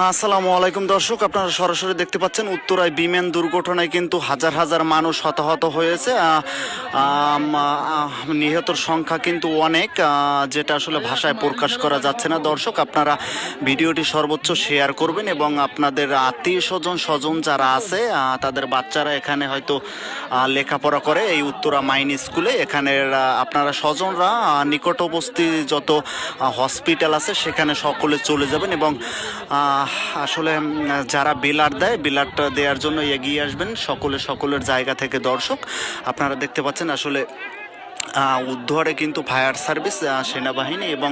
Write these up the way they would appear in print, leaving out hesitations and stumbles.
আসসালামু আলাইকুম দর্শক, আপনারা সরাসরি দেখতে পাচ্ছেন উত্তরায় বিমান দুর্ঘটনায় কিন্তু হাজার হাজার মানুষ হতাহত হয়েছে। নিহতর সংখ্যা কিন্তু অনেক, যেটা আসলে ভাষায় প্রকাশ করা যাচ্ছে না। দর্শক, আপনারা ভিডিওটি সর্বোচ্চ শেয়ার করবেন এবং আপনাদের আত্মীয় স্বজন যারা আছে তাদের বাচ্চারা এখানে হয়তো লেখাপড়া করে এই উত্তরা মাইন স্কুলে। এখানের আপনারা স্বজনরা নিকটবর্তী যত হসপিটাল আছে সেখানে সকলে চলে যাবেন এবং আসলে যারা বিলাট দেয় বিলাটটা দেওয়ার জন্য এগিয়ে আসবেন সকলের জায়গা থেকে। দর্শক, আপনারা দেখতে পাচ্ছেন আসলে উদ্ধারে কিন্তু ফায়ার সার্ভিস, সেনাবাহিনী এবং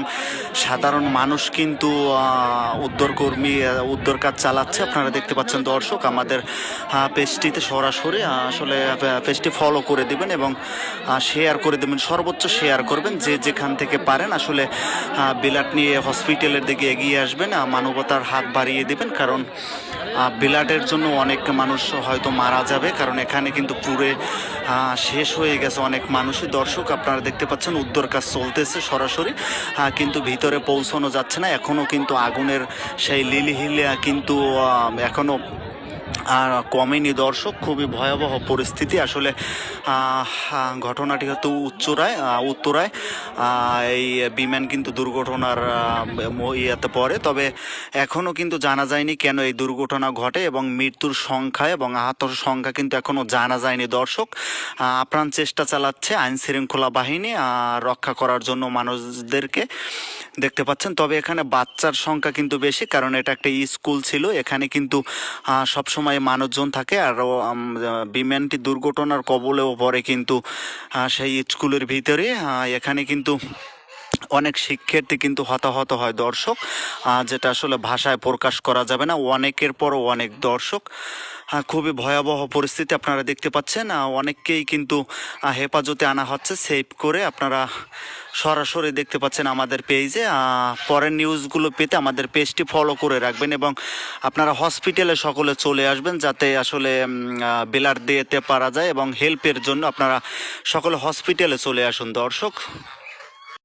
সাধারণ মানুষ কিন্তু উদ্ধার কাজ চালাচ্ছে। আপনারা দেখতে পাচ্ছেন দর্শক, আমাদের পেজটিতে সরাসরি আসলে পেজটি ফলো করে দিবেন এবং শেয়ার করে দেবেন, সর্বোচ্চ শেয়ার করবেন যে যেখান থেকে পারেন। আসলে বিলাট নিয়ে হসপিটালের দিকে এগিয়ে আসবেন, মানবতার হাত বাড়িয়ে দেবেন, কারণ বিলাটের জন্য অনেক মানুষ হয়তো মারা যাবে, কারণ এখানে কিন্তু পুরে শেষ হয়ে গেছে অনেক মানুষই। দর্শক, আপনারা দেখতে পাচ্ছেন উদ্ধার কাজ চলতেছে সরাসরি, কিন্তু ভিতরে পৌঁছানো যাচ্ছে না এখনও, কিন্তু আগুনের সেই লিলিহিলিয়া কিন্তু এখনও কমেনি। দর্শক, খুবই ভয়াবহ পরিস্থিতি আসলে। ঘটনাটি হয়তো উত্তরায় এই বিমান কিন্তু দুর্ঘটনার ইয়েতে পড়ে, তবে এখনও কিন্তু জানা যায়নি কেন এই দুর্ঘটনা ঘটে এবং মৃত্যুর সংখ্যা এবং আহতর সংখ্যা কিন্তু এখনও জানা যায়নি। দর্শক, আপ্রাণ চেষ্টা চালাচ্ছে আইন শৃঙ্খলা বাহিনী রক্ষা করার জন্য মানুষদেরকে, দেখতে পাচ্ছেন। তবে এখানে বাচ্চার সংখ্যা কিন্তু বেশি, কারণ এটা একটা স্কুল ছিল, এখানে কিন্তু সবসময় মানুষজন থাকে। আর বিমানটি দুর্ঘটনার কবলেও পড়ে কিন্তু সেই স্কুলের ভিতরে। এখানে কিন্তু অনেক শিক্ষার্থী কিন্তু হতাহত হয়। দর্শক, যেটা আসলে ভাষায় প্রকাশ করা যাবে না, অনেকের পরও অনেক। দর্শক, খুবই ভয়াবহ পরিস্থিতি আপনারা দেখতে পাচ্ছেন। অনেককেই কিন্তু হেফাজতে আনা হচ্ছে সেভ করে। আপনারা সরাসরি দেখতে পাচ্ছেন আমাদের পেজে। পরের নিউজগুলো পেতে আমাদের পেজটি ফলো করে রাখবেন এবং আপনারা হসপিটালে সকলে চলে আসবেন, যাতে আসলে বিলাট দিতে পারা যায় এবং হেল্পের জন্য আপনারা সকলে হসপিটালে চলে আসুন। দর্শক।